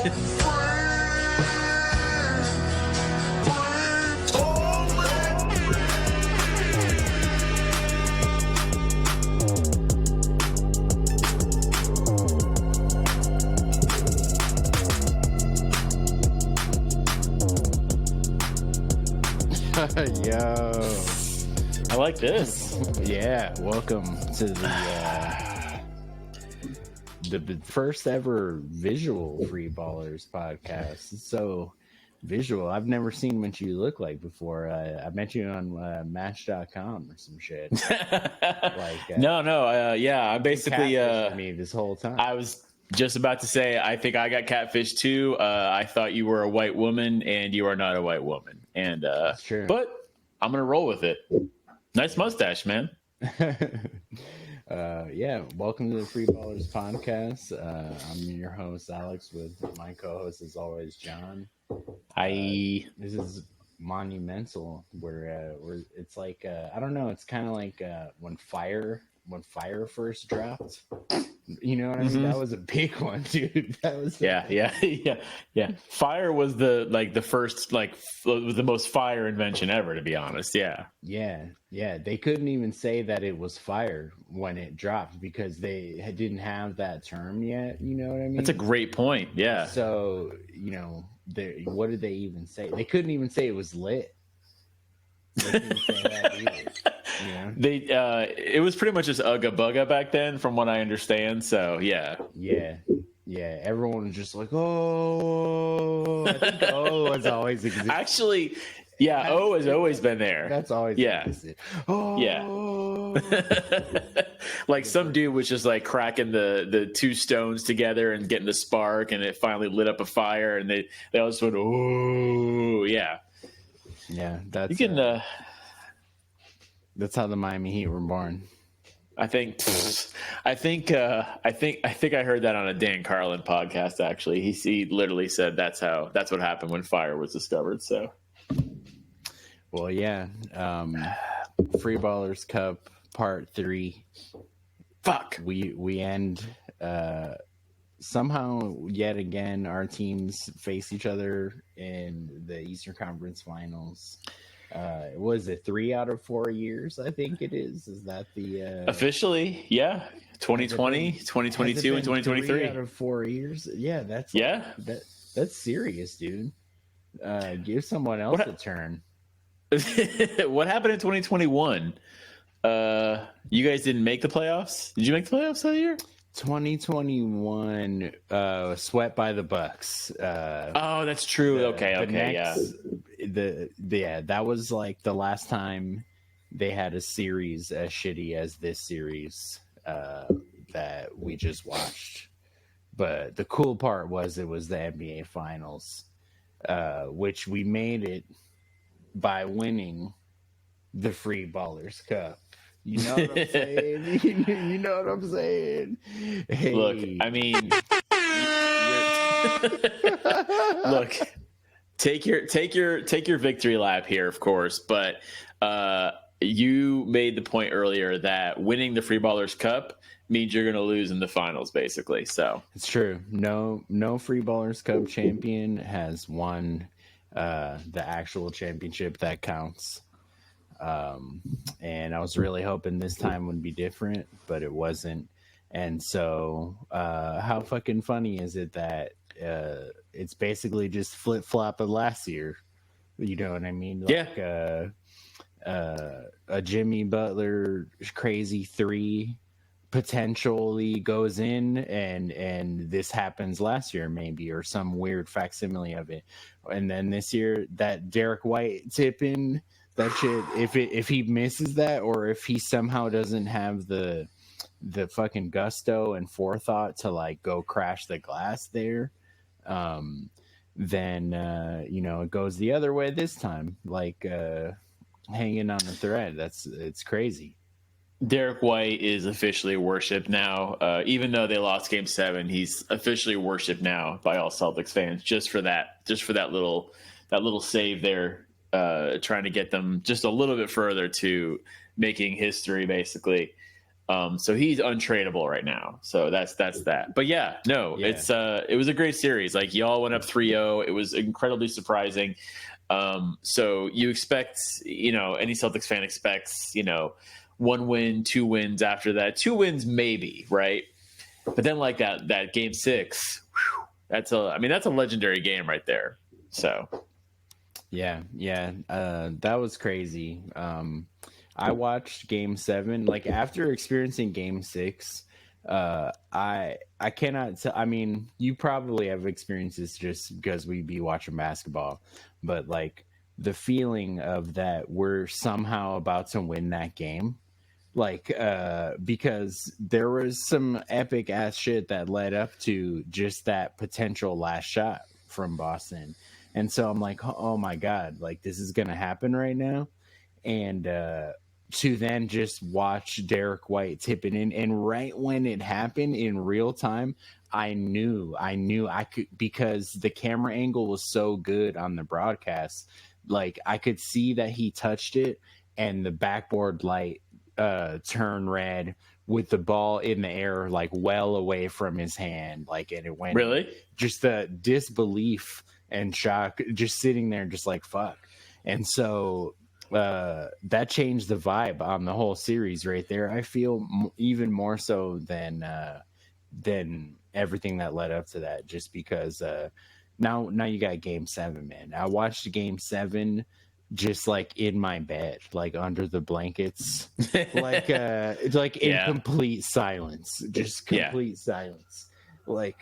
Yo, I like this. yeah, welcome to the first ever visual Free Ballers podcast. It's so visual. I've never seen what you look like before. I met you on Match.com or some shit. Yeah, I basically me this whole time. I was just about to say, I think I got catfished too. I thought you were a white woman, and you are not a white woman. And That's true. But I'm gonna roll with it. Nice mustache, man. Yeah, welcome to the Free Ballers podcast. I'm your host, Alex, with my co-host, as always, John. This is monumental. Where it's like I don't know. It's kind of like when Fire first dropped. You know what I mean? Mm-hmm. That was a big one, dude. That was yeah. Fire was the first the most fire invention ever, to be honest. Yeah. They couldn't even say that it was fire when it dropped because they didn't have that term yet. You know what I mean? That's a great point. Yeah. So what did they even say? They couldn't even say it was lit. They couldn't say that either. Yeah. It was pretty much just Ugga Bugga back then, from what I understand. So yeah. Everyone was just like, oh, I think O has always existed. Actually, yeah, O has always been there. That's always existed. Oh, yeah. Like some dude was just like cracking the two stones together and getting the spark, and it finally lit up a fire, and they all just went, oh, yeah. Yeah, that's you can. That's how the Miami Heat were born. I think I heard that on a Dan Carlin podcast. Actually, he literally said that's what happened when fire was discovered. So, well, yeah, Free Ballers Cup Part 3. Fuck. We end somehow yet again. Our teams face each other in the Eastern Conference Finals. Was it 3 out of 4 years? I think it is. Is that the officially? Yeah, 2020, 2022, and 2023. 3 out of 4 years. Yeah, that's serious, dude. Give someone else a turn. What happened in 2021? You guys didn't make the playoffs. Did you make the playoffs that year? 2021, swept by the Bucks. Oh, that's true. That was like the last time they had a series as shitty as this series that we just watched. But the cool part was it was the NBA Finals, which we made it by winning the Free Ballers Cup. You know what I'm saying? You know what I'm saying? Hey. Look, I mean, look, take your victory lap here, of course. But you made the point earlier that winning the Free Ballers Cup means you're going to lose in the finals, basically. So it's true. No Free Ballers Cup champion has won the actual championship that counts. And I was really hoping this time would be different, but it wasn't. And so, how fucking funny is it that it's basically just flip flop of last year? You know what I mean? Like, a Jimmy Butler crazy 3 potentially goes in, and this happens last year maybe, or some weird facsimile of it. And then this year, that Derek White tip in. That shit, if he misses that, or if he somehow doesn't have the fucking gusto and forethought to like go crash the glass there, then it goes the other way this time, like hanging on a thread. It's crazy. Derek White is officially worshipped now. Even though they lost Game 7, he's officially worshipped now by all Celtics fans just for that little save there. Trying to get them just a little bit further to making history, basically. So he's untradeable right now. So that's that. But yeah, no, Yeah. it was a great series. Like y'all went up 3-0. It was incredibly surprising. So you expect, any Celtics fan expects, 1 win, 2 wins after that. 2 wins maybe, right? But then like that game 6, whew, that's a legendary game right there. So Yeah, that was crazy. I watched Game 7. Like after experiencing Game 6, I cannot. I mean, you probably have experiences just because we be watching basketball, but like the feeling of that we're somehow about to win that game, like because there was some epic ass shit that led up to just that potential last shot from Boston. And so I'm like, oh my god, like this is gonna happen right now. And to then just watch Derek White tip it in, and right when it happened in real time, I knew I could, because the camera angle was so good on the broadcast. Like I could see that he touched it, and the backboard light turn red with the ball in the air, like well away from his hand, like, and it went. really, Just the disbelief and shock, just sitting there, just like fuck. And so that changed the vibe on the whole series right there. I feel even more so than everything that led up to that, just because now you got Game 7, man. I watched Game 7 just like in my bed, like under the blankets, like in complete silence, just complete silence, like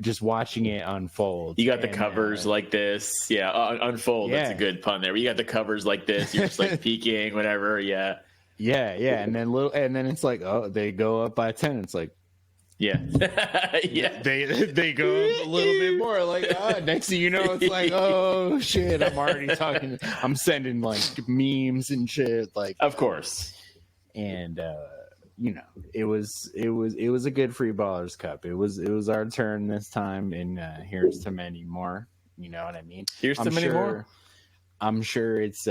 just watching it unfold. You got the covers like this, unfold. That's a good pun there. You got the covers like this. You're just like peeking, whatever. Yeah, and then it's like, oh, they go up by 10. It's like, yeah. They go up a little bit more. Like, next thing you know, it's like, oh shit, I'm already talking. I'm sending like memes and shit. Like, of course. And it was a good Free Ballers Cup. It was our turn this time, and here's to many more. You know what I mean? Here's to many more. I'm sure it's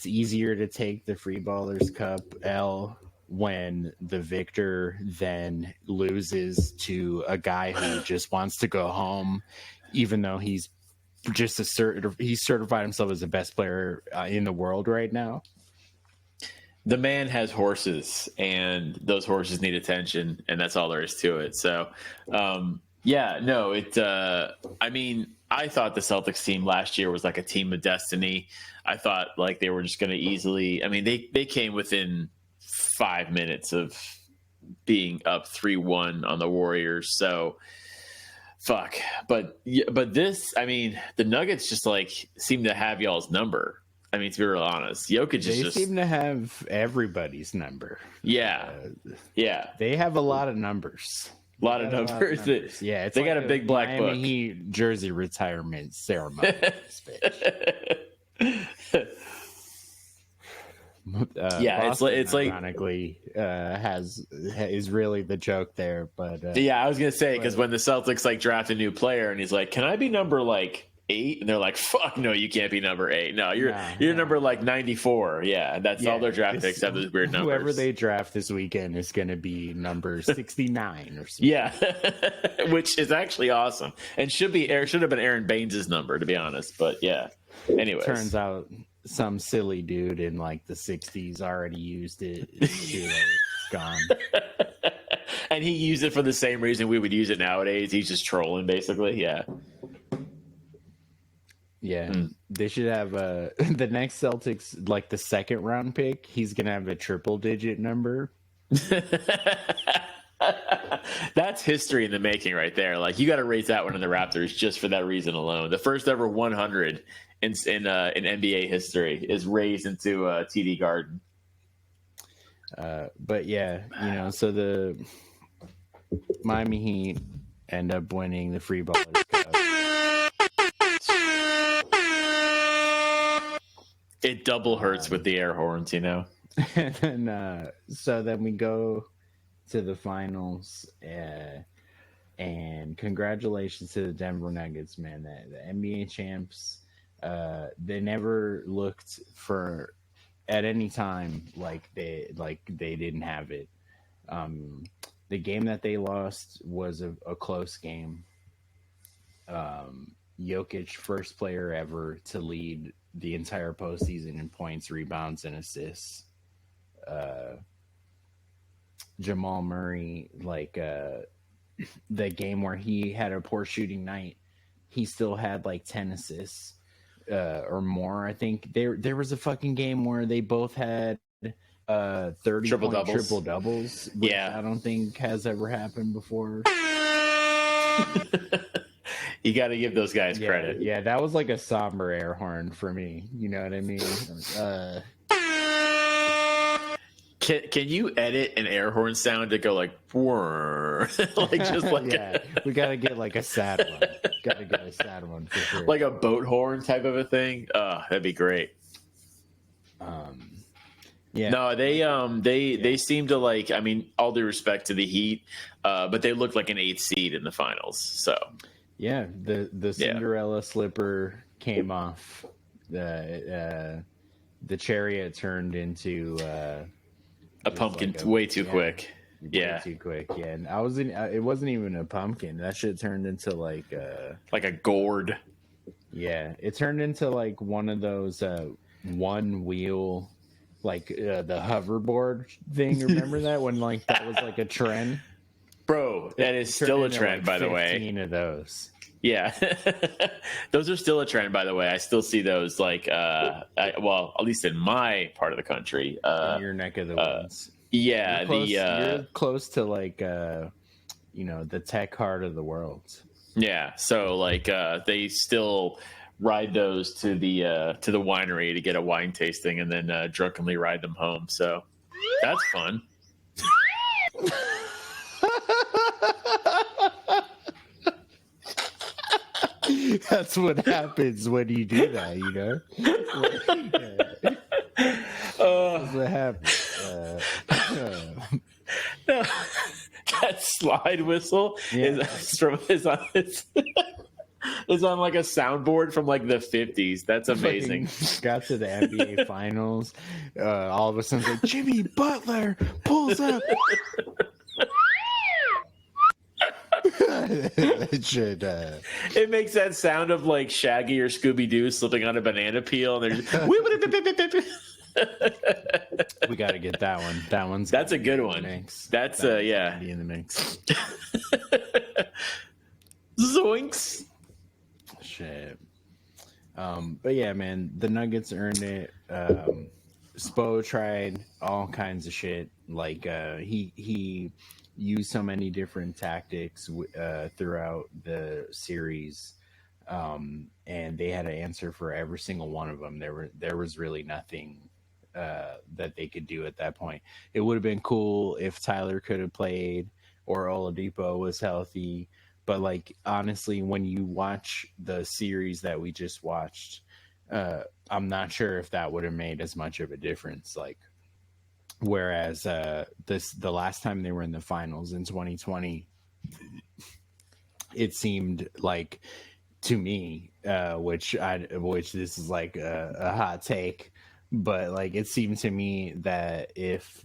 easier to take the Free Ballers Cup L when the victor then loses to a guy who just wants to go home, even though he's just he's certified himself as the best player in the world right now. The man has horses, and those horses need attention, and that's all there is to it. So, I mean, I thought the Celtics team last year was like a team of destiny. I thought like they were just going to easily. I mean, they came within 5 minutes of being up 3-1 on the Warriors. So fuck. But this, I mean, the Nuggets just like seem to have y'all's number. I mean, to be real honest, Jokic they seem to have everybody's number. Yeah. They have a lot of numbers. A lot of numbers. Yeah, they got a big black Miami book. Heat jersey retirement ceremony. Boston, it's like ironically is really the joke there, but I was gonna say, because when the Celtics like draft a new player and he's like, can I be number like 8? And they're like, fuck no, you can't be number 8. No, you're number like 94. Yeah, that's all their draft picks have those weird numbers. Whoever they draft this weekend is gonna be number 69 or something. Yeah. Which is actually awesome, and should have been Aaron Baines's number, to be honest. But yeah, anyways, turns out some silly dude in like the 60s already used it. It's too late. It's gone. And he used it for the same reason we would use it nowadays. He's just trolling, basically. Yeah. They should have the next Celtics, like the second round pick, he's gonna have a triple digit number. That's history in the making right there. Like, you got to raise that one in the Raptors just for that reason alone. The first ever 100 in NBA history is raised into TD Garden. But yeah, so the Miami Heat end up winning the Free Ballers Cup. It double hurts with the air horns, And so then we go to the finals, and congratulations to the Denver Nuggets, man. The NBA champs. They never looked for at any time, they didn't have it. The game that they lost was a close game. Jokic, first player ever to lead the entire postseason in points, rebounds, and assists. Jamal Murray, the game where he had a poor shooting night, he still had like 10 assists or more. I think there was a fucking game where they both had 30 triple doubles, which I don't think has ever happened before. You got to give those guys credit. Yeah, that was like a somber air horn for me. You know what I mean? Can you edit an air horn sound to go like, yeah, we gotta get like a sad one. Gotta get a sad one for sure. Like a boat horn type of a thing. That'd be great. Yeah. No, they seem to like. I mean, all due respect to the Heat, but they look like an 8th seed in the finals. So yeah, the Cinderella slipper came off. The chariot turned into a pumpkin way too quick. Way too quick. Yeah, and it wasn't even a pumpkin. That shit turned into like a gourd. Yeah, it turned into like one of those one wheel, like the hoverboard thing. Remember that when like that was like a trend? Bro, that is still a trend, by the way. 15 of those. Yeah, those are still a trend, by the way. I still see those, like, well, at least in my part of the country. In your neck of the woods. Yeah, you're close to like, the tech heart of the world. Yeah, so like they still ride those to the winery to get a wine tasting, and then drunkenly ride them home. So that's fun. That's what happens when you do that, That's what happens. That slide whistle is on like a soundboard from like the 50s. That's amazing. Got to the NBA finals. All of a sudden, like, Jimmy Butler pulls up. It makes that sound of like Shaggy or Scooby-Doo slipping on a banana peel, and they're just, we got to get that one. That's a good one. That's be in the mix. Zoinks. Shit. But yeah, man, the Nuggets earned it. Spo tried all kinds of shit. Like he used so many different tactics throughout the series, and they had an answer for every single one of them. There was really nothing that they could do at that point. It would have been cool if Tyler could have played or Oladipo was healthy, but like honestly, when you watch the series that we just watched, I'm not sure if that would have made as much of a difference. Like, whereas the last time they were in the finals in 2020, it seemed like to me, which this is like a hot take, but like it seemed to me that if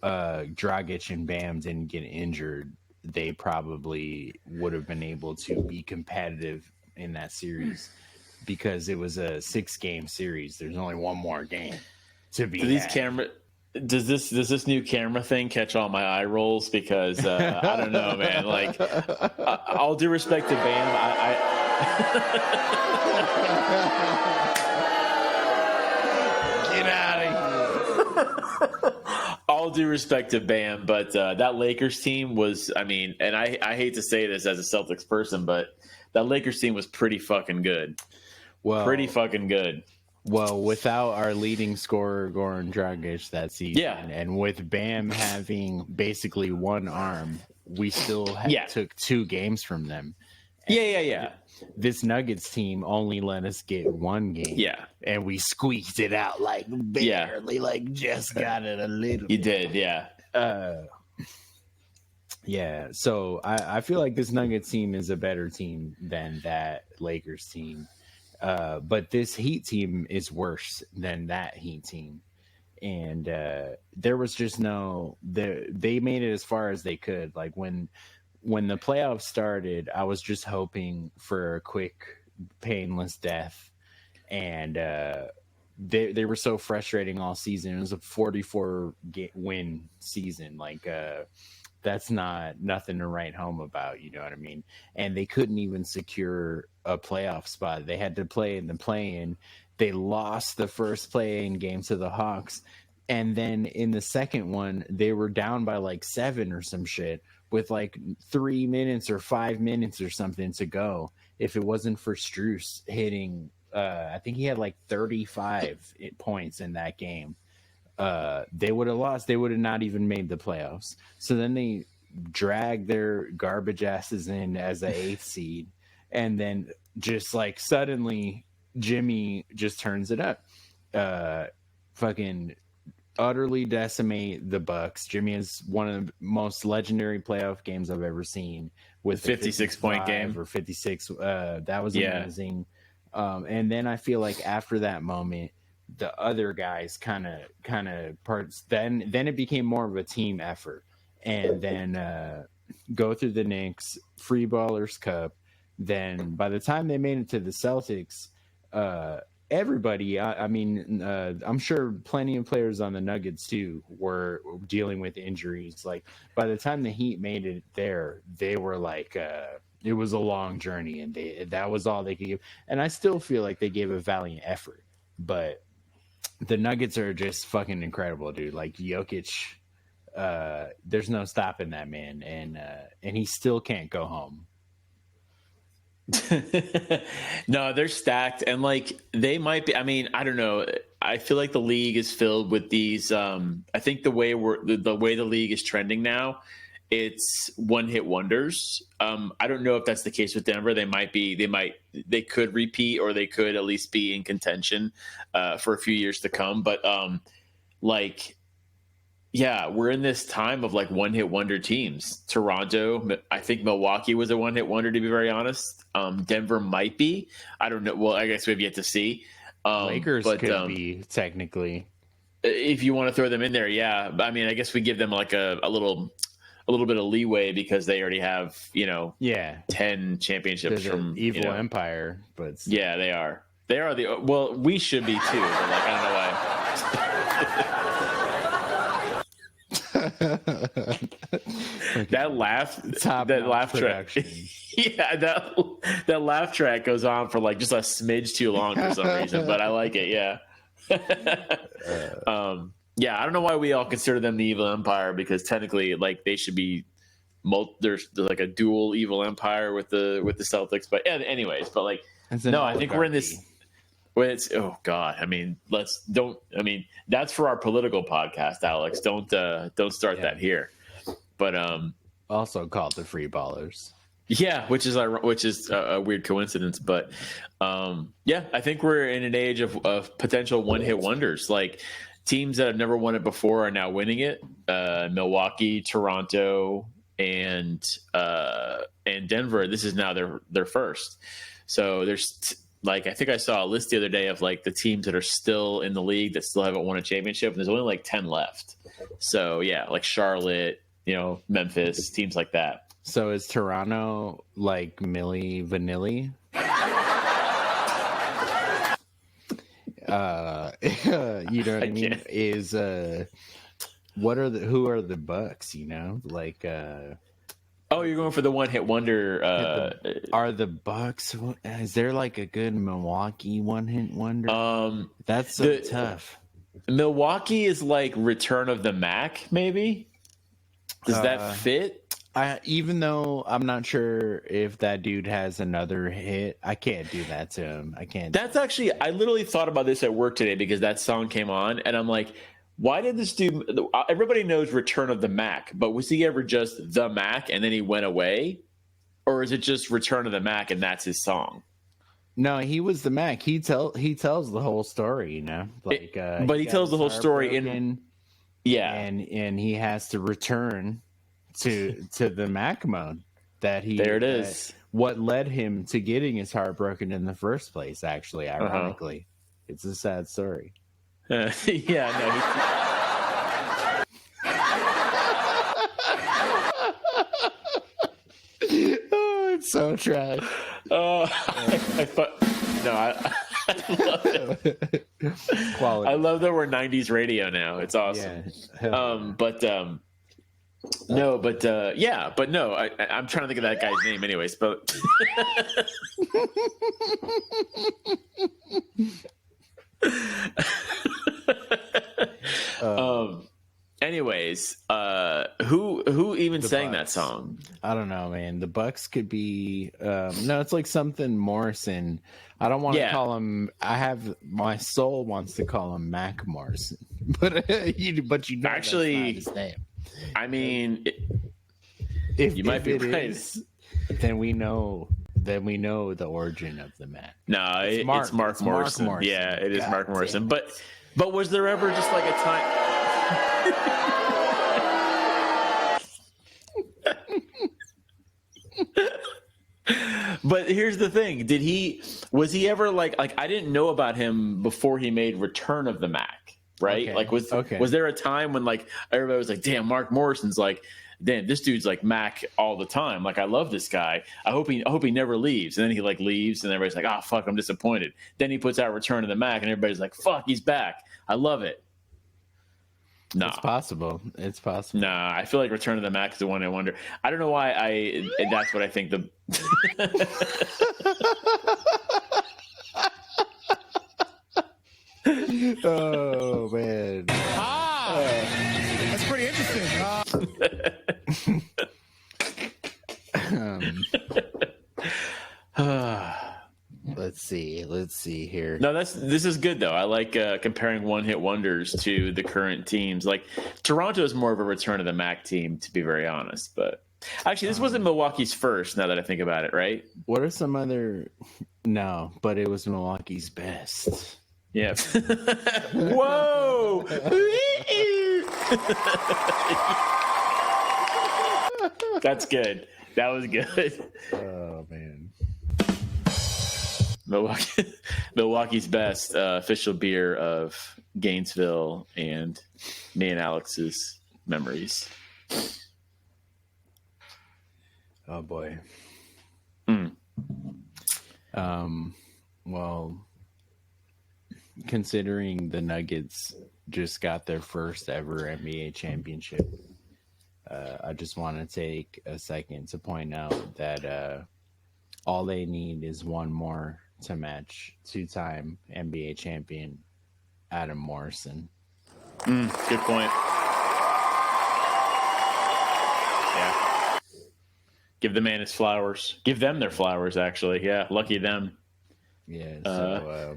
Dragic and Bam didn't get injured, they probably would have been able to be competitive in that series, because it was a 6-game series. There's only one more game to be. Does this new camera thing catch all my eye rolls? Because I don't know, man. Like, all due respect to Bam, Get out of here. All due respect to Bam, but that Lakers team was, I mean, and I hate to say this as a Celtics person, but that Lakers team was pretty fucking good. Pretty fucking good. Well, without our leading scorer, Goran Dragic, that season, and with Bam having basically one arm, we still took 2 games from them. And this Nuggets team only let us get 1 game. Yeah. And we squeaked it out like barely, like just got it a little You bit. did, yeah. Yeah, so I feel like this Nuggets team is a better team than that Lakers team. But this Heat team is worse than that Heat team. and there was just they made it as far as they could. Like when the playoffs started, I was just hoping for a quick, painless death, and they were so frustrating all season. It was a 44 win season. Like that's nothing to write home about. You know what I mean? And they couldn't even secure a playoff spot. They had to play in the play-in. They lost the first play-in game to the Hawks. And then in the second one, they were down by like 7 or some shit with like 3 minutes or 5 minutes or something to go. If it wasn't for Strus hitting, I think he had like 35 points in that game. They would have lost. They would have not even made the playoffs. So then they drag their garbage asses in as an 8th seed. And then just like suddenly Jimmy just turns it up. Fucking utterly decimate the Bucks. Jimmy is one of the most legendary playoff games I've ever seen with 56-point game or 56. That was amazing. And then I feel like after that moment, the other guys kind of parts. Then it became more of a team effort, and then go through the Knicks Free Ballers Cup. Then by the time they made it to the Celtics, everybody, I'm sure plenty of players on the Nuggets too were dealing with injuries. Like by the time the Heat made it there, they were like, it was a long journey, and that was all they could give. And I still feel like they gave a valiant effort, but the Nuggets are just fucking incredible, dude. Like Jokic, there's no stopping that man, and he still can't go home. No, they're stacked, and like they might be. I mean, I don't know. I feel like the league is filled with these. I think the way the league is trending now, it's one-hit wonders. I don't know if that's the case with Denver. They could repeat, or they could at least be in contention for a few years to come. But yeah, we're in this time of like one-hit wonder teams. Toronto, I think Milwaukee was a one-hit wonder, to be very honest. Denver might be. I don't know. Well, I guess we have yet to see. Lakers could be technically, if you want to throw them in there. Yeah, I mean, I guess we give them like a little bit of leeway because they already have 10 championships from evil empire. But yeah, they are. They are we should be too. But like I don't know why. That laugh track, yeah, that laugh track goes on for like just a smidge too long for some reason, but I like it. Yeah. Yeah, I don't know why we all consider them the evil empire, because technically, like, they should be there's like a dual evil empire with the Celtics. But anyways, but like, no, I think we're in this. Well, oh God, I mean, that's for our political podcast, Alex. Don't start that here. But also called the Free Ballers. Yeah, which is a weird coincidence, but yeah, I think we're in an age of potential one-hit wonders. Like teams that have never won it before are now winning it. Milwaukee, Toronto, and Denver. This is now their first. So there's like, I think I saw a list the other day of like the teams that are still in the league that still haven't won a championship, and there's only like 10 left. So yeah, like Charlotte, Memphis, teams like that. So is Toronto like Milli Vanilli? You know what I mean? Is who are the Bucks? Like oh, you're going for the one-hit wonder. Are the Bucks? Is there like a good Milwaukee one-hit wonder? That's so tough. Milwaukee is like Return of the Mac, maybe. Does that fit? Even though I'm not sure if that dude has another hit, I can't do that to him. I can't. That's actually, I literally thought about this at work today because that song came on, and I'm like, why did this dude? Everybody knows Return of the Mac, but was he ever just the Mac and then he went away, or is it just Return of the Mac and that's his song? No, he was the Mac. He tells the whole story, Like, but he tells the whole story and he has to return to the Mac mode that he. There it is. What led him to getting his heart broken in the first place? Actually, ironically, it's a sad story. Yeah, Oh, it's so trash. I love it. Quality. I love that we're 90s radio now. It's awesome. Yeah. I'm trying to think of that guy's name anyways, but anyways, who even sang that song? I don't know, man. The Bucks could be no, it's like something Morrison. I don't want to call him. My soul wants to call him Mac Morrison, but you know actually that's not his name. I mean, If you might be right. Then we know the origin of the Mac. No, it's Mark Morrison. Mark Morrison. Yeah, it is Mark Morrison. But was there ever just like a time? But here's the thing: was he ever like I didn't know about him before he made Return of the Mac, right? Okay. Like was there a time when like everybody was like, damn, Mark Morrison's like, damn, this dude's like Mac all the time. Like, I love this guy. I hope he never leaves. And then he like leaves, and everybody's like, fuck, I'm disappointed. Then he puts out Return of the Mac, and everybody's like, fuck, he's back. I love it. Nah. It's possible. Nah, I feel like Return of the Mac is the one I wonder. I don't know why that's what I think the. Oh man. That's pretty interesting. Let's see here. No, this is good though. I like comparing one-hit wonders to the current teams. Like Toronto is more of a Return of the Mac team, to be very honest. But actually, this wasn't Milwaukee's first. Now that I think about it, right? What are some other? No, but it was Milwaukee's best. Yeah. Whoa. That's good. That was good. Oh man. Milwaukee's best official beer of Gainesville and me and Alex's memories. Oh boy. Mm. Well, considering the Nuggets just got their first ever NBA championship, I just want to take a second to point out that all they need is one more to match two-time NBA champion Adam Morrison. Good point. Yeah. Give the man his flowers. Give them their flowers, actually. Yeah, lucky them. Yeah, so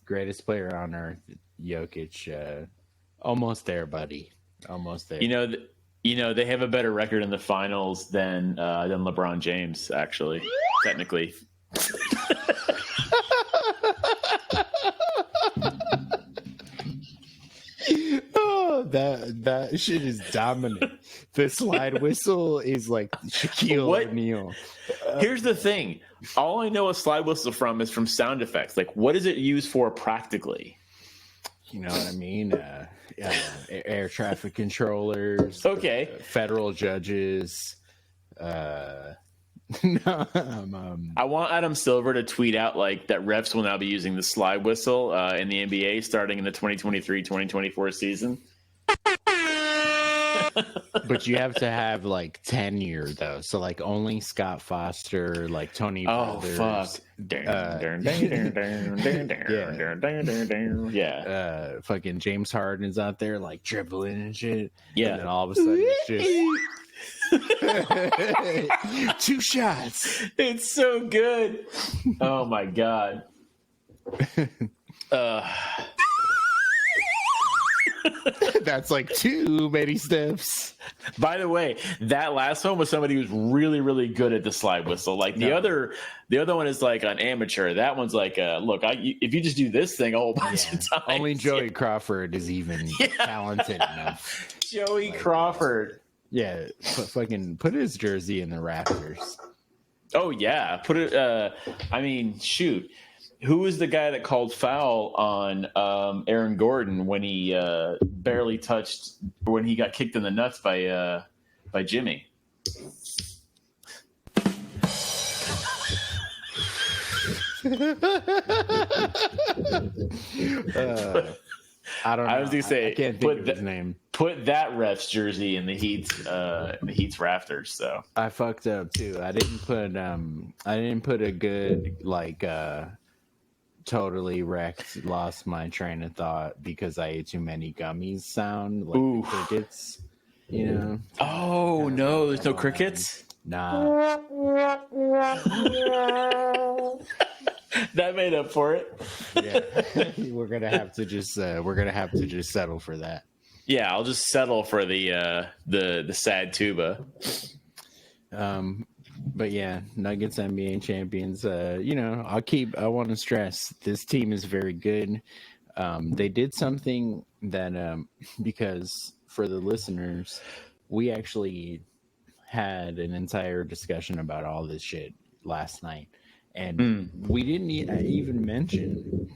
greatest player on earth, Jokic. Almost there, buddy. Almost there. You know, they have a better record in the finals than LeBron James, actually, technically. Oh, that shit is dominant. The slide whistle is like Shaquille O'Neal. Here's the thing. All I know a slide whistle from is from sound effects. Like, what is it used for practically? You know what I mean? Air traffic controllers. Okay. Federal judges. I want Adam Silver to tweet out like that refs will now be using the slide whistle in the NBA starting in the 2023-2024 season. But you have to have like tenure though, so like only Scott Foster, like Tony. Oh Brothers, fuck! Yeah. Fucking James Harden's out there like dribbling and shit. Yeah. And then all of a sudden it's just 2 shots. It's so good. Oh my god. That's like too many steps. By the way, that last one was somebody who's really, really good at the slide whistle. Like the other one is like an amateur. That one's like, look, if you just do this thing a whole bunch of times, only Joey Crawford is even talented enough. Joey Crawford. Yeah, fucking put his jersey in the rafters. Oh yeah, put it. I mean, shoot. who was the guy that called foul on Aaron Gordon when he barely touched when he got kicked in the nuts by Jimmy? I don't know. I was gonna say, I can't think of his name. Put that ref's jersey in the Heat's rafters. So I fucked up too. I didn't put a good totally wrecked, lost my train of thought because I ate too many gummies sound like the crickets. You know? Oh no, there's no crickets? Nah. That made up for it. Yeah. We're gonna have to just settle for that. Yeah, I'll just settle for the sad tuba. But yeah, Nuggets NBA champions. I want to stress this team is very good. They did something that because for the listeners, we actually had an entire discussion about all this shit last night, and we didn't even mention.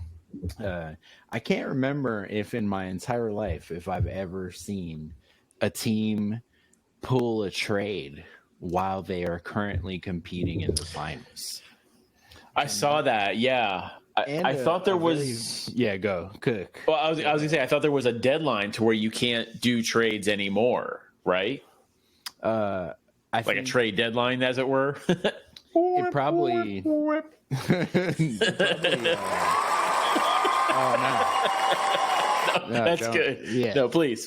I can't remember if in my entire life if I've ever seen a team pull a trade while they are currently competing in the finals. I saw that. Yeah. I thought there was. Go cook. Well, I was gonna say I thought there was a deadline to where you can't do trades anymore, right? I think like a trade deadline, as it were. It probably. Oh no! No, that's good. Yeah. No, please.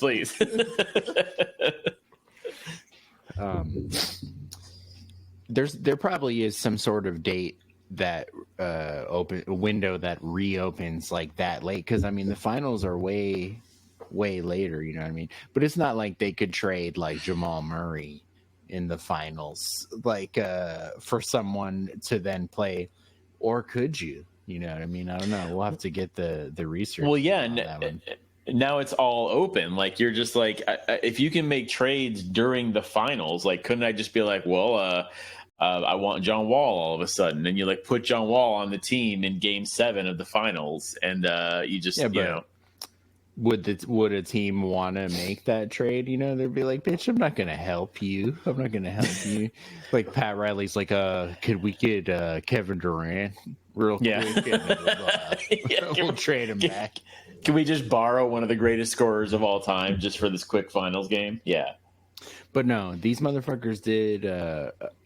There probably is some sort of date that window that reopens like that late, because I mean the finals are way later, you know what I mean? But it's not like they could trade like Jamal Murray in the finals for someone to then play, or could you? You know what I mean? I don't know. We'll have to get the research. Well, yeah, on that one. Now it's all open. Like you're just like, if you can make trades during the finals, like couldn't I just be like, well, I want John Wall all of a sudden, and you like put John Wall on the team in Game 7 of the finals, and you just would a team want to make that trade? You know, they'd be like, bitch, I'm not gonna help you. Like Pat Riley's like, could we get Kevin Durant real quick? And, we'll trade him back. Can we just borrow one of the greatest scorers of all time just for this quick finals game? Yeah. But no, these motherfuckers did.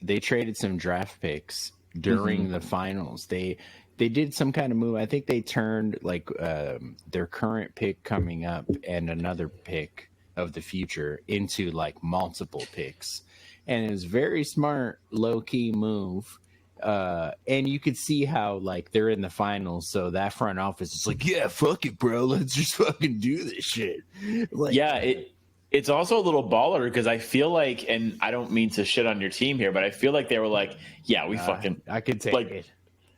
They traded some draft picks during the finals. They did some kind of move. I think they turned their current pick coming up and another pick of the future into like multiple picks, and it was very smart, low key move. And you could see how like they're in the finals, so that front office is like, yeah, fuck it, bro, let's just fucking do this shit. Like, yeah, it's also a little baller because I feel like, and I don't mean to shit on your team here, but I feel like they were like, yeah, we fucking, I could take it.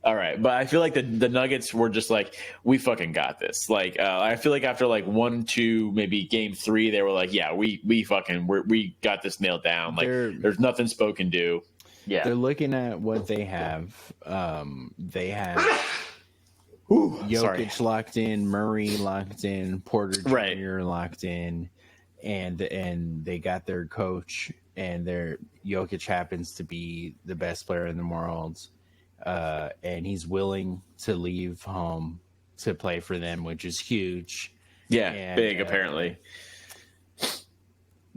All right, but I feel like the Nuggets were just like, we fucking got this. Like, I feel like after like 1, 2, maybe Game 3, they were like, yeah, we got this nailed down. Like, there's nothing spoken to. Yeah, they're looking at what they have. They have Jokic locked in, Murray locked in, Porter Jr. locked in, and they got their coach, and their Jokic happens to be the best player in the world, and he's willing to leave home to play for them, which is huge. Yeah, and, big apparently.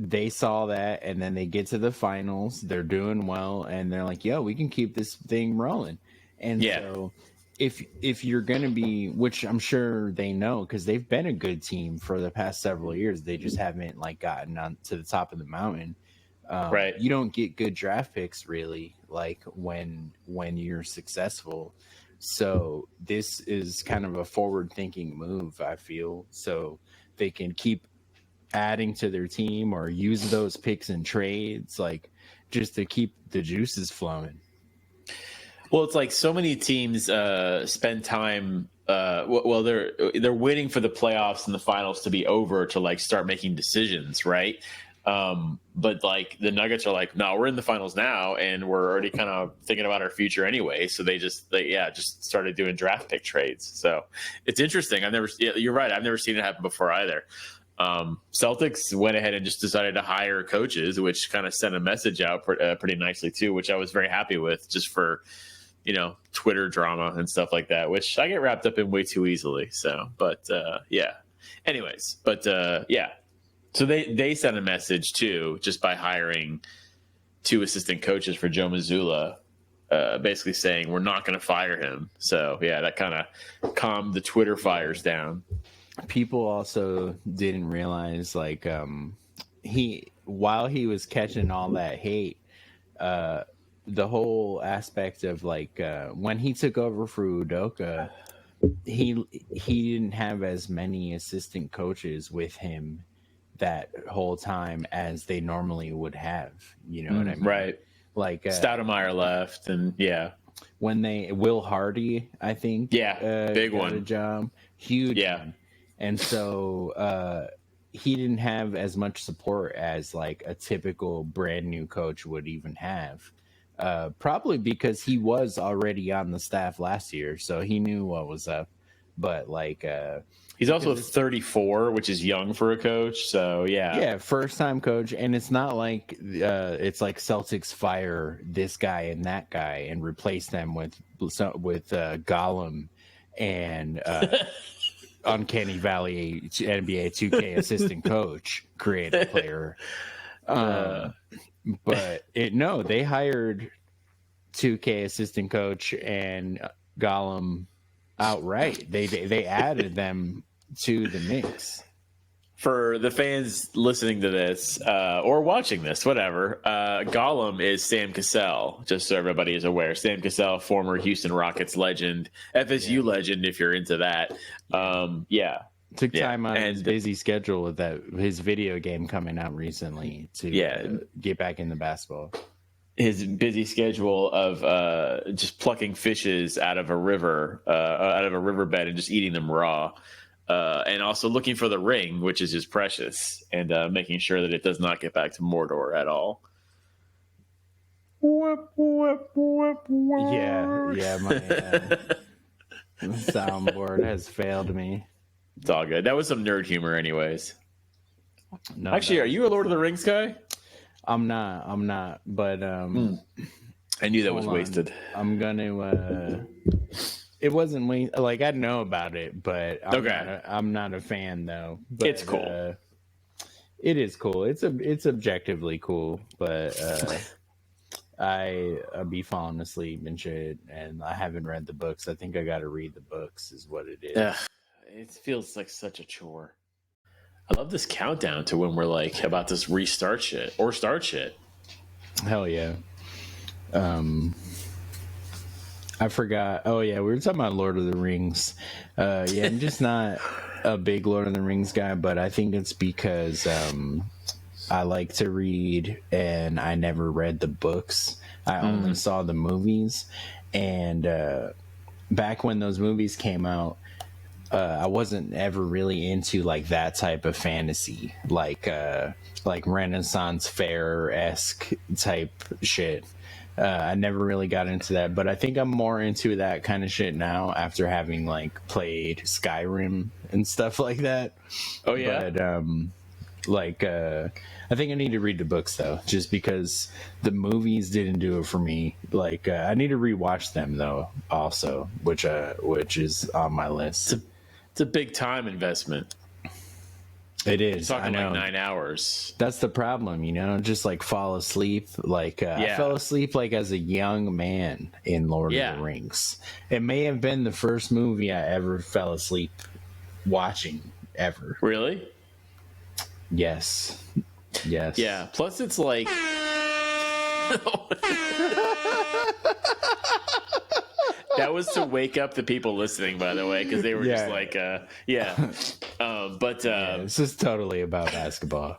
They saw that, and then they get to the finals. They're doing well, and they're like, yo, we can keep this thing rolling. And so if you're going to be, which I'm sure they know because they've been a good team for the past several years, they just haven't like gotten on to the top of the mountain. Right. You don't get good draft picks really like when you're successful. So this is kind of a forward thinking move, I feel, so they can keep adding to their team or use those picks in trades, like just to keep the juices flowing. Well, it's like so many teams spend time. Well, they're waiting for the playoffs and the finals to be over to like start making decisions, right? But like the Nuggets are like, no, we're in the finals now, and we're already kind of thinking about our future anyway. So they just started doing draft pick trades. So it's interesting. You're right. I've never seen it happen before either. Celtics went ahead and just decided to hire coaches, which kind of sent a message out pretty nicely too, which I was very happy with, just for Twitter drama and stuff like that, which I get wrapped up in way too easily. So, but yeah. Anyways, but yeah. So they sent a message too, just by hiring 2 assistant coaches for Joe Mazzulla, basically saying we're not going to fire him. So yeah, that kind of calmed the Twitter fires down. People also didn't realize, like, while he was catching all that hate, the whole aspect of like when he took over for Udoka, he didn't have as many assistant coaches with him that whole time as they normally would have. You know what I mean? Right. Like Stoudemire left, and when Will Hardy, I think, big got one, a job, huge one. And so he didn't have as much support as like a typical brand new coach would even have. Probably because he was already on the staff last year, so he knew what was up. But like, he's also 34, which is young for a coach. So first time coach, and it's not like it's like Celtics fire this guy and that guy and replace them with Gollum and Uncanny Valley NBA 2K assistant coach, creative player. But they hired 2K assistant coach and Gollum outright. They added them to the mix. For the fans listening to this or watching this, whatever, Gollum is Sam Cassell, just so everybody is aware. Sam Cassell, former Houston Rockets legend, FSU legend, if you're into that. Took time out of his busy schedule with his video game coming out recently to get back into basketball. His busy schedule of just plucking fishes out of a riverbed and just eating them raw. And also looking for the ring, which is just precious, and making sure that it does not get back to Mordor at all. Yeah, my soundboard has failed me. It's all good. That was some nerd humor anyways. No, actually, are you a Lord of the Rings guy? I'm not, but I knew that was wasted. I'm gonna it wasn't like I know about it, but I'm not a fan though. But, it's cool. It is cool. It's objectively cool, but I'll be falling asleep and shit, and I haven't read the books. I think I got to read the books, is what it is. It feels like such a chore. I love this countdown to when we're like about to restart shit or start shit. Hell yeah. I forgot. Oh yeah, we were talking about Lord of the Rings. I'm just not a big Lord of the Rings guy, but I think it's because I like to read and I never read the books. I only saw the movies, and back when those movies came out, I wasn't ever really into like that type of fantasy, like Renaissance fair-esque type shit. I never really got into that, but I think I'm more into that kind of shit now after having like played Skyrim and stuff like that. Oh yeah. But I think I need to read the books though, just because the movies didn't do it for me. Like I need to rewatch them though, also, which is on my list. It's a big time investment. It is. Talking like 9 hours. That's the problem, just like fall asleep. Like I fell asleep like as a young man in Lord of the Rings. It may have been the first movie I ever fell asleep watching ever. Really? Yes. Yeah. Plus, it's like. That was to wake up the people listening, by the way, because they were just like, this is totally about basketball.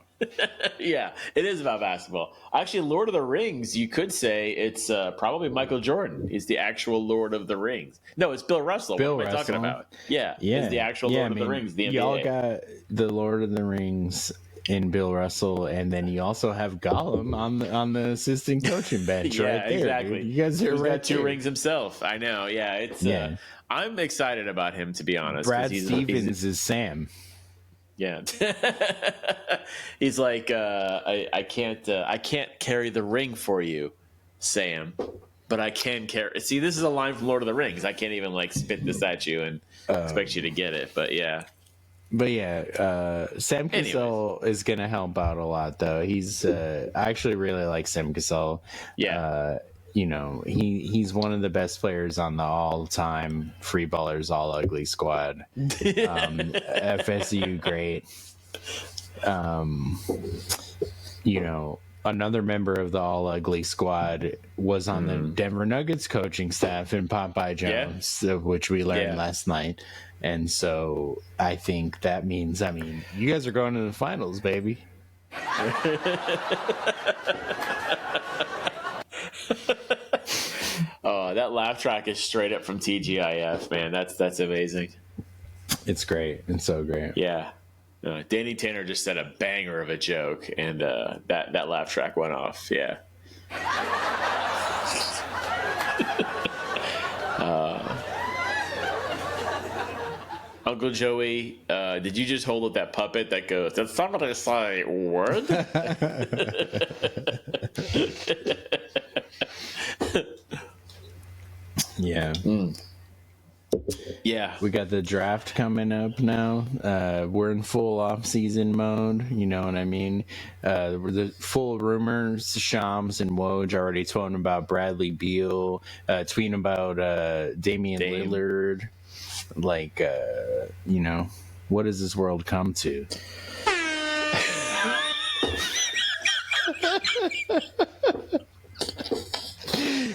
Yeah, it is about basketball. Actually, Lord of the Rings, you could say it's probably Michael Jordan is the actual Lord of the Rings. No, it's Bill Russell. What am I talking about? Yeah, is the actual Lord of the Rings. The NBA. Y'all got the Lord of the Rings in Bill Russell, and then you also have Gollum on the assistant coaching bench right there. Exactly. Dude. You guys are He's right got 2 there. rings himself. I know. Yeah, it's. I'm excited about him, to be honest. Brad Stevens is Sam. Yeah, he's like, I can't carry the ring for you, Sam, but I can carry. See, this is a line from Lord of the Rings. I can't even like spit this at you and expect you to get it. But yeah, Sam Cassell is gonna help out a lot, though. He's I actually really like Sam Cassell. Yeah. He's one of the best players on the all-time Free Ballers All Ugly squad. FSU great. Another member of the All Ugly squad was on the Denver Nuggets coaching staff in Popeye Jones, of which we learned last night. And so I think that means, you guys are going to the finals, baby. Oh, that laugh track is straight up from TGIF, man. That's amazing. It's great. It's so great. Yeah. Danny Tanner just said a banger of a joke, and that laugh track went off. Yeah. Uncle Joey, did you just hold up that puppet that goes, did somebody say word? Yeah. Yeah. We got the draft coming up now. We're in full off-season mode. You know what I mean? The full rumors, Shams and Woj already tweeting about Bradley Beal, tweeting about Damian Lillard. Like, what does this world come to?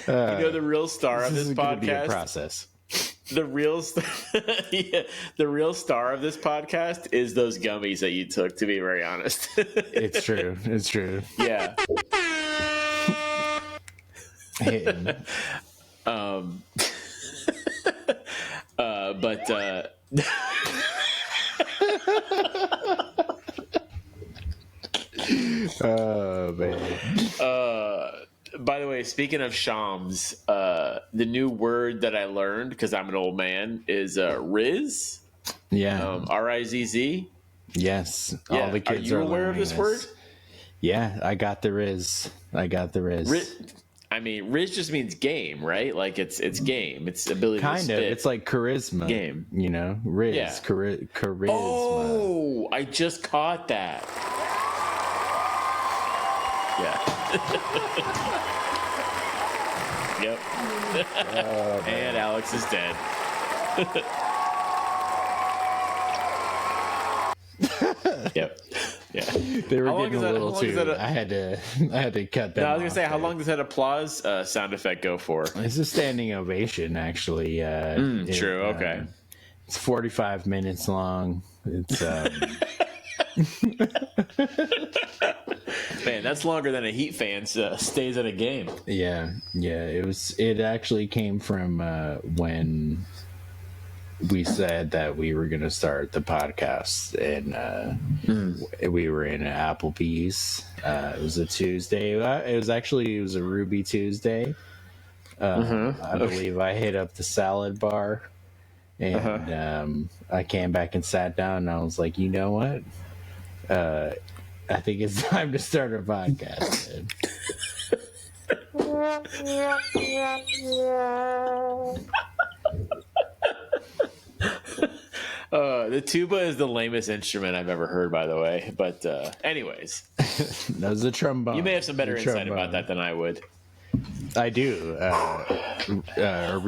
The real star of this podcast. Be a process. The real star of this podcast is those gummies that you took, to be very honest. It's true. It's true. Yeah. Oh man. By the way, speaking of Shams, the new word that I learned, because I'm an old man, is Riz. Yeah. Rizz. Yes. Yeah. All the kids are you aware of this word? Yeah, I got the Riz. Riz just means game, right? Like it's game. It's ability to spit. It's like charisma. Game. Riz. Yeah. Charisma. Oh, I just caught that. Yeah. Yep. And Alex is dead. Yep. Yeah. They were getting a little too. I had to cut that. No, I was gonna say, how long does that applause sound effect go for? It's a standing ovation, actually. True. Okay. It's 45 minutes long. It's man, that's longer than a Heat fan stays at a game. Yeah. It actually came from when we said that we were going to start the podcast, and we were in Applebee's. It was a Tuesday. It was a Ruby Tuesday. I believe I hit up the salad bar, and I came back and sat down, and I was like, you know what? I think it's time to start a podcast. The tuba is the lamest instrument I've ever heard, by the way. But anyways. That was a trombone. You may have some better insight about that than I would. I do.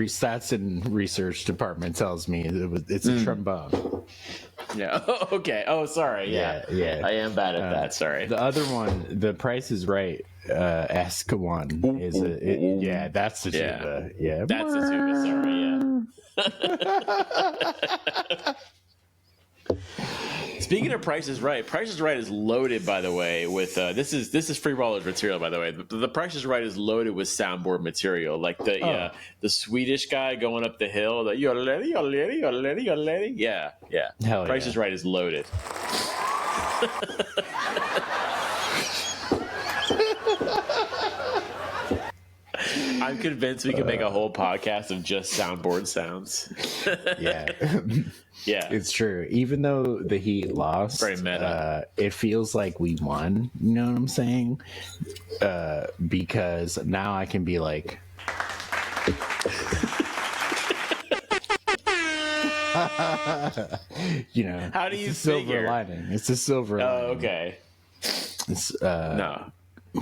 Stats and research department tells me it's a trombone. Yeah. Okay. Oh, sorry. Yeah. I am bad at that. Sorry. The other one, The Price is Right. Esque one is that's the tuba. Yeah, that's the tuba. Sorry. Yeah. Speaking of Price is Right, Price is Right is loaded, by the way, with this is Free Ballers material, by the way. The Price is Right is loaded with soundboard material, like the Swedish guy going up the hill, the yodelady. Yeah. Hell Price yeah. is Right is loaded. I'm convinced we can make a whole podcast of just soundboard sounds. Yeah. Yeah. It's true. Even though the Heat lost, Very meta. it feels like we won. You know what I'm saying? Because now I can be like, you know, How do you it's a silver figure? lining. It's a silver lining. Oh, okay. It's, No.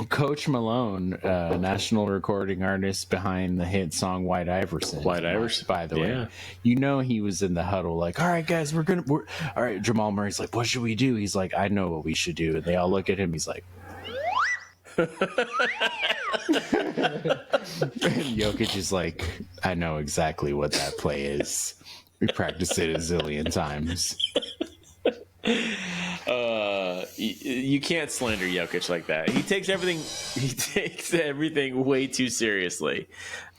Coach Malone, national recording artist behind the hit song White Iverson. White Iverson, by the yeah. way. You know he was in the huddle like, all right, guys, we're all right, Jamal Murray's like, what should we do? He's like, I know what we should do. And they all look at him. He's like, and Jokic is like, I know exactly what that play is. We practiced it a zillion times. You can't slander Jokic like that. He takes everything way too seriously.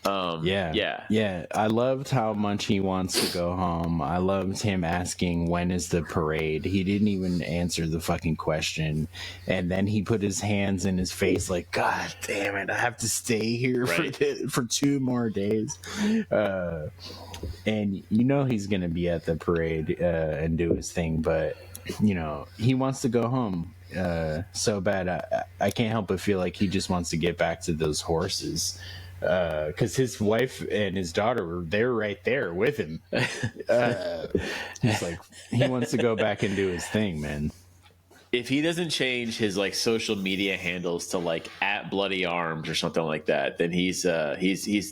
Yeah. I loved how much he wants to go home. I loved him asking when is the parade. He didn't even answer the fucking question, and then he put his hands in his face like, God damn it, I have to stay here for 2 more days. And you know he's gonna be at the parade and do his thing, but you know he wants to go home so bad. I can't help but feel like he just wants to get back to those horses. Because his wife and his daughter they're right there with him. He's like, he wants to go back and do his thing, man. If he doesn't change his like social media handles to like @BloodyArms or something like that, then he's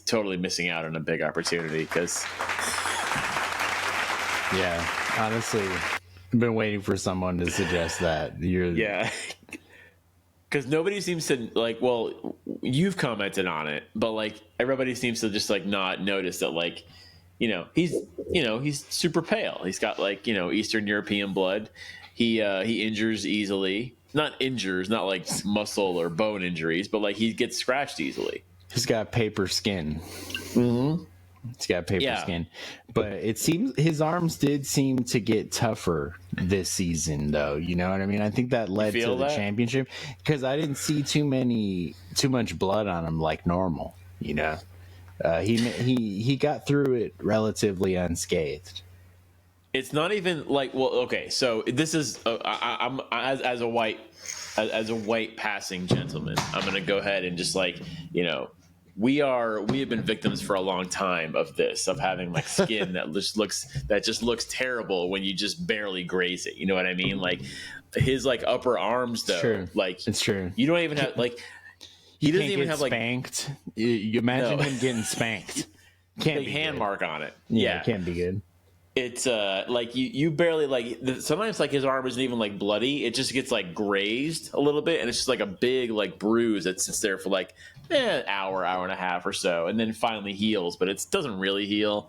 totally missing out on a big opportunity. Because yeah, honestly, I've been waiting for someone to suggest that. Yeah. Because nobody seems to like. Well, you've commented on it, but like everybody seems to just like not notice that. Like, he's super pale. He's got like Eastern European blood. He injures easily. Not like muscle or bone injuries, but like he gets scratched easily. He's got paper skin. Mm-hmm. He's got paper skin, but it seems his arms did seem to get tougher this season, though. You know what I mean? I think that led to the championship because I didn't see too much blood on him like normal. You know, he got through it relatively unscathed. It's not even like, well, okay. So this is I'm as a white passing gentleman, I'm going to go ahead and just like we have been victims for a long time of having like skin that just looks terrible when you just barely graze it. You know what I mean? Like his like upper arms though, true. like it's true. You don't even have like he doesn't even have spanked. You imagine him getting spanked. Can't big be hand good. mark on it. Yeah, it can't be good. It's like you barely like sometimes like his arm isn't even like bloody. It just gets like grazed a little bit, and it's just like a big like bruise that sits there for like an hour and a half or so, and then finally heals. But it doesn't really heal.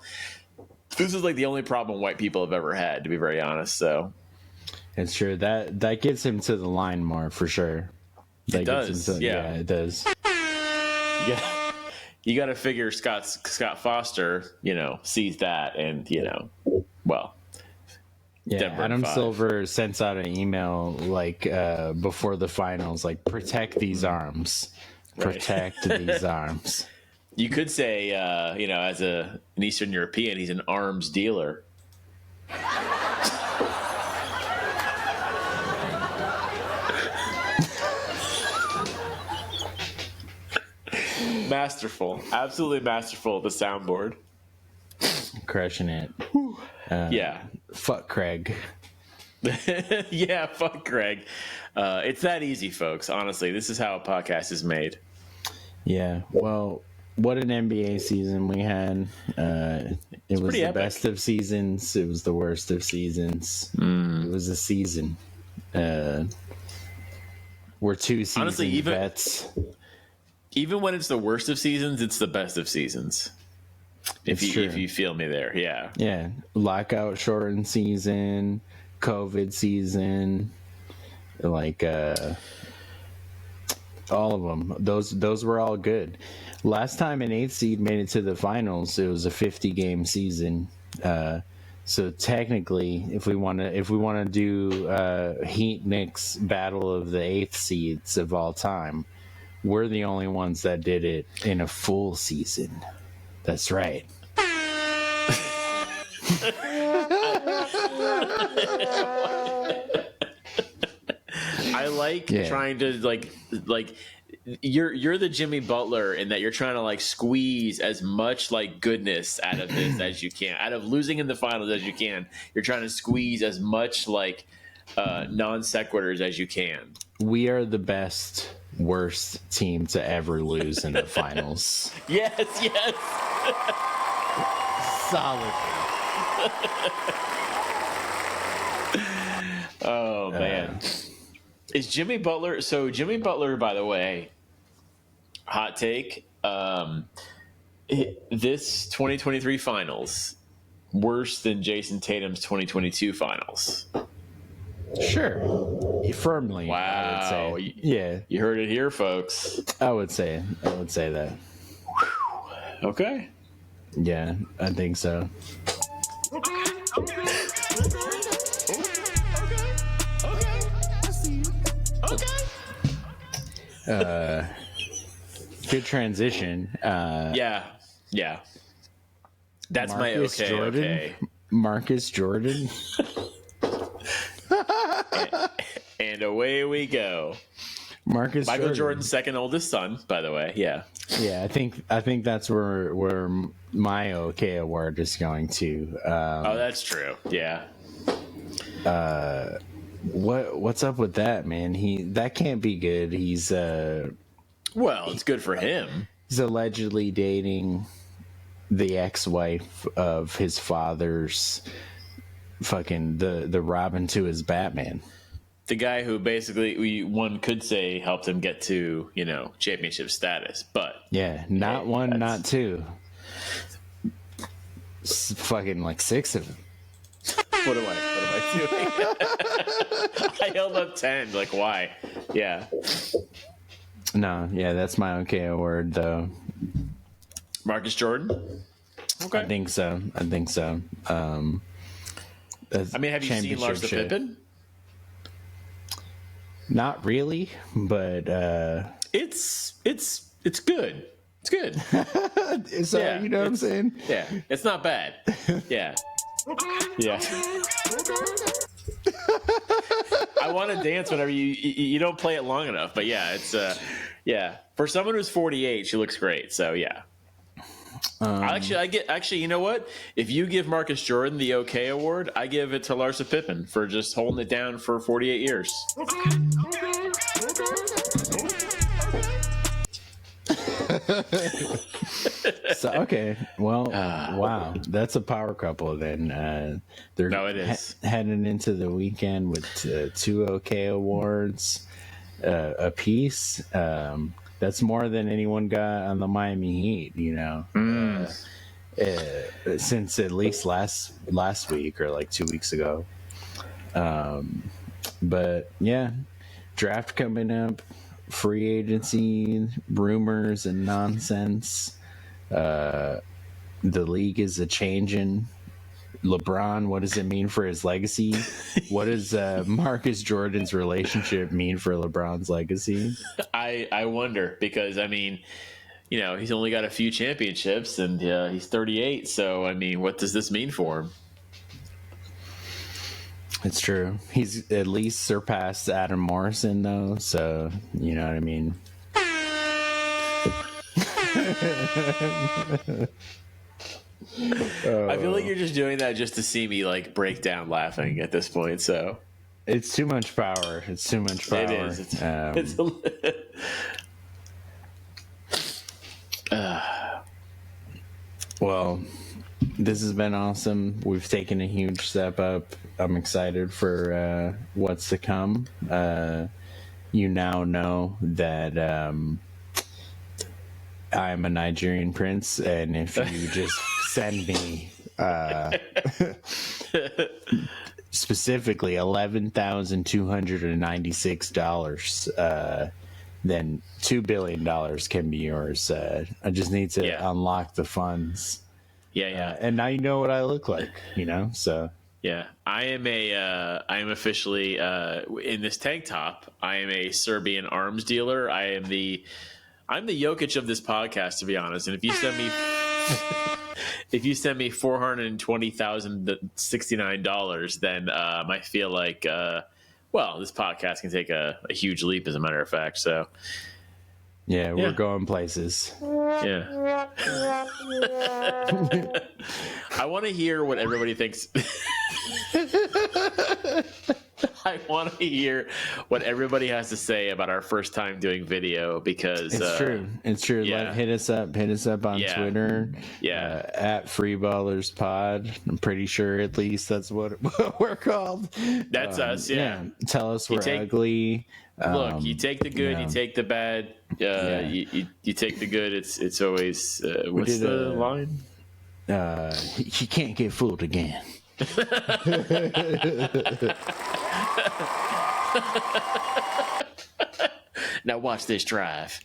This is like the only problem white people have ever had, to be very honest. So it's true that gets him to the line more for sure. It does. Yeah, it does. Yeah. You got to figure Scott Foster, sees that, and well, yeah. Denver Adam 5. Silver sends out an email like before the finals, like protect these arms, protect these arms. You could say, as an Eastern European, he's an arms dealer. Masterful, absolutely masterful. The soundboard, crushing it. Yeah, fuck Craig. Yeah, fuck Craig. It's that easy, folks. Honestly, this is how a podcast is made. Yeah. Well, what an NBA season we had. It was the epic. best of seasons. It was the worst of seasons. It was a season. We're 2 season Honestly, vets. Even when it's the worst of seasons, it's the best of seasons. If you feel me there, yeah. Yeah. Lockout shortened season, COVID season, like all of them. Those were all good. Last time an 8th seed made it to the finals, it was a 50-game season. So technically, if we want to do Heat Knicks battle of the 8th seeds of all time, we're the only ones that did it in a full season. That's right. I like trying to like you're the Jimmy Butler in that you're trying to like squeeze as much like goodness out of this as you can, out of losing in the finals as you can. You're trying to squeeze as much like non sequiturs as you can. We are the best, worst team to ever lose in the finals. Yes. Solidly. Oh man. Is Jimmy Butler? So Jimmy Butler, by the way, hot take. This 2023 finals worse than Jason Tatum's 2022 finals. Sure, firmly. Wow. I would say. Yeah, you heard it here, folks. I would say that. Okay. Yeah, I think so. Good transition. Yeah. That's Marcus my okay. Jordan. Okay. Marcus Jordan. And away we go. Michael Jordan's second oldest son, by the way. Yeah. Yeah, I think that's where my okay award is going to. Oh, that's true. Yeah. What's up with that, man? That can't be good. He's well, it's good for him. He's allegedly dating the ex-wife of his father's fucking the Robin to his Batman. The guy who basically one could say helped him get to, championship status, but yeah, not one, not two, fucking like 6 of them. What am I doing? I held up 10. Like, why? Yeah. No, yeah, that's my okay award though. Marcus Jordan. Okay, I think so. I mean, have you seen Lars the Pippen? Not really, but it's good. It's good. So yeah, you know what I'm saying? Yeah, it's not bad. Yeah. I want to dance whenever you don't play it long enough, but yeah, it's yeah. For someone who's 48, she looks great. So yeah. Actually, you know what? If you give Marcus Jordan the OK award, I give it to Lars Pippen for just holding it down for 48 years. So, okay, well, wow, that's a power couple then. They're heading into the weekend with 2 OK awards apiece. That's more than anyone got on the Miami Heat, since at least last week or like 2 weeks ago. But yeah, draft coming up, free agency, rumors and nonsense. The league is a changing. LeBron, what does it mean for his legacy? What does Marcus Jordan's relationship mean for LeBron's legacy? I wonder, because I mean, he's only got a few championships and he's 38. So I mean, what does this mean for him? It's true. He's at least surpassed Adam Morrison, though. So you know what I mean. I feel like you're just doing that just to see me like break down laughing at this point. So it's too much power. It is. Well, this has been awesome. We've taken a huge step up. I'm excited for what's to come. You now know that I'm a Nigerian prince, and if you just send me specifically $11,296, then $2 billion can be yours. I just need to unlock the funds. Yeah. And now you know what I look like, so. Yeah, I am officially in this tank top. I am a Serbian arms dealer. I'm the Jokic of this podcast, to be honest. And if you send me $420,069, then I feel like this podcast can take a huge leap, as a matter of fact. So yeah, we're going places. Yeah. I want to hear what everybody thinks. I want to hear what everybody has to say about our first time doing video, because it's true. Yeah. Hit us up on Twitter. Yeah. At Freeballers Pod. I'm pretty sure at least that's what we're called. That's us. Yeah. Tell us we're ugly. Look, you take the good, you take the bad. You take the good. It's always what's the line? He can't get fooled again. Now watch this drive.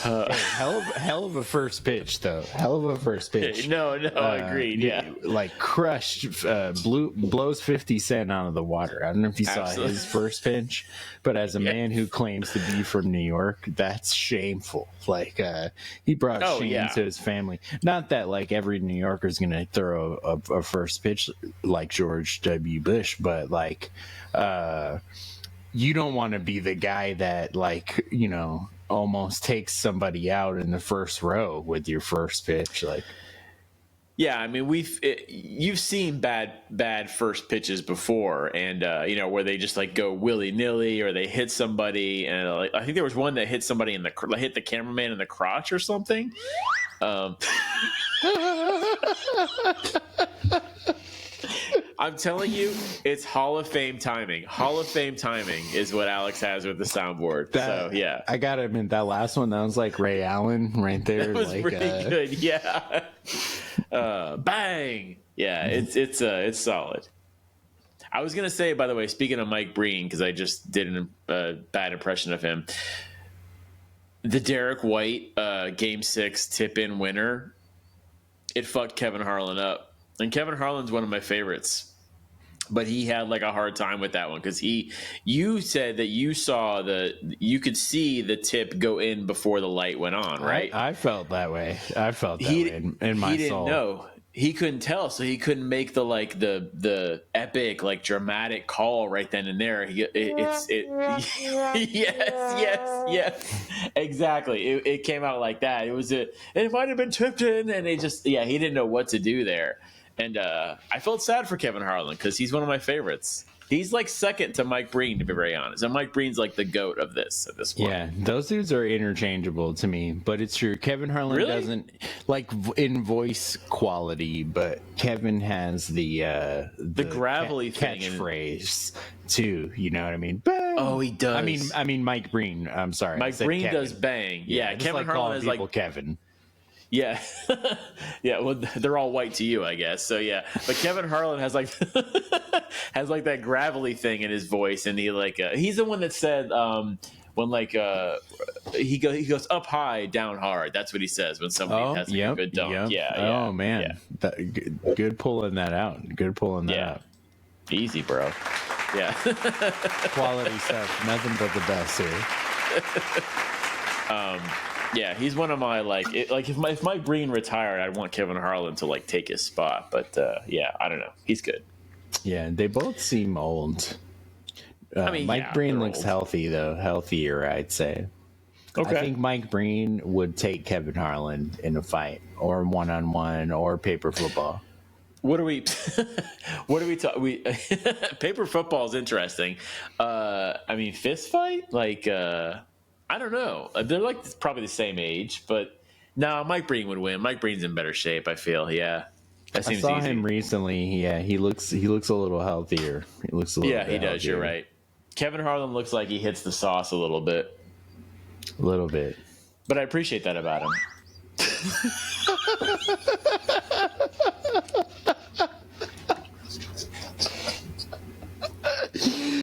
Hell of a first pitch, though. Hell of a first pitch. No, agreed. Yeah, like crushed, blows 50 Cent out of the water. I don't know if you saw his first pitch, but as a man who claims to be from New York, that's shameful. Like he brought shame to his family. Not that like every New Yorker is going to throw a first pitch like George W. Bush, but like you don't want to be the guy that almost takes somebody out in the first row with your first pitch. Like, yeah, I mean, you've seen bad first pitches before, and where they just like go willy nilly, or they hit somebody, and I think there was one that hit somebody hit the cameraman in the crotch or something. I'm telling you, it's Hall of Fame timing. Hall of Fame timing is what Alex has with the soundboard. I got him in that last one. That was like Ray Allen right there. That was pretty good. Yeah. Bang. Yeah, it's solid. I was gonna say, by the way, speaking of Mike Breen, because I just did a bad impression of him. The Derek White Game 6 tip-in winner, it fucked Kevin Harlan up. And Kevin Harlan's one of my favorites, but he had like a hard time with that one because you said that you could see the tip go in before the light went on, right? I felt that way. I felt that way in my soul. He didn't know. He couldn't tell, so he couldn't make the epic, like dramatic call right then and there. Yes, exactly. It came out like that. It might have been tipped in, and he didn't know what to do there. And I felt sad for Kevin Harlan because he's one of my favorites. He's like second to Mike Breen, to be very honest. And Mike Breen's like the GOAT of this at this point. Yeah, those dudes are interchangeable to me. But it's true. Kevin Harlan doesn't, like in voice quality, but Kevin has the gravelly catchphrase too. You know what I mean? Bang! Oh, he does. I mean Mike Breen. I'm sorry. Mike Breen does bang. Yeah, Kevin Harlan is like Kevin. Yeah. Yeah, well, they're all white to you, I guess. So yeah, but Kevin Harlan has like that gravelly thing in his voice, and he's the one that said when he goes up high, down hard. That's what he says when somebody has a good dunk. Yep. Yeah. Oh man, yeah. Good pulling that out. Good pulling that out. Easy, bro. Yeah. Quality stuff. Nothing but the best here. Yeah, he's one of my if Mike Breen retired, I'd want Kevin Harlan to like take his spot. But I don't know. He's good. Yeah, they both seem old. Mike Breen looks healthy though, healthier, I'd say. Okay. I think Mike Breen would take Kevin Harlan in a fight, or one-on-one, or paper football. What are we talking? Paper football is interesting. Fist fight, I don't know. They're like probably the same age, but no, Mike Breen would win. Mike Breen's in better shape, I feel. Yeah, that seems easy. I saw him recently. Yeah, he looks a little healthier. He looks a little. Yeah, he does. Healthier. You're right. Kevin Harlan looks like he hits the sauce a little bit. A little bit. But I appreciate that about him.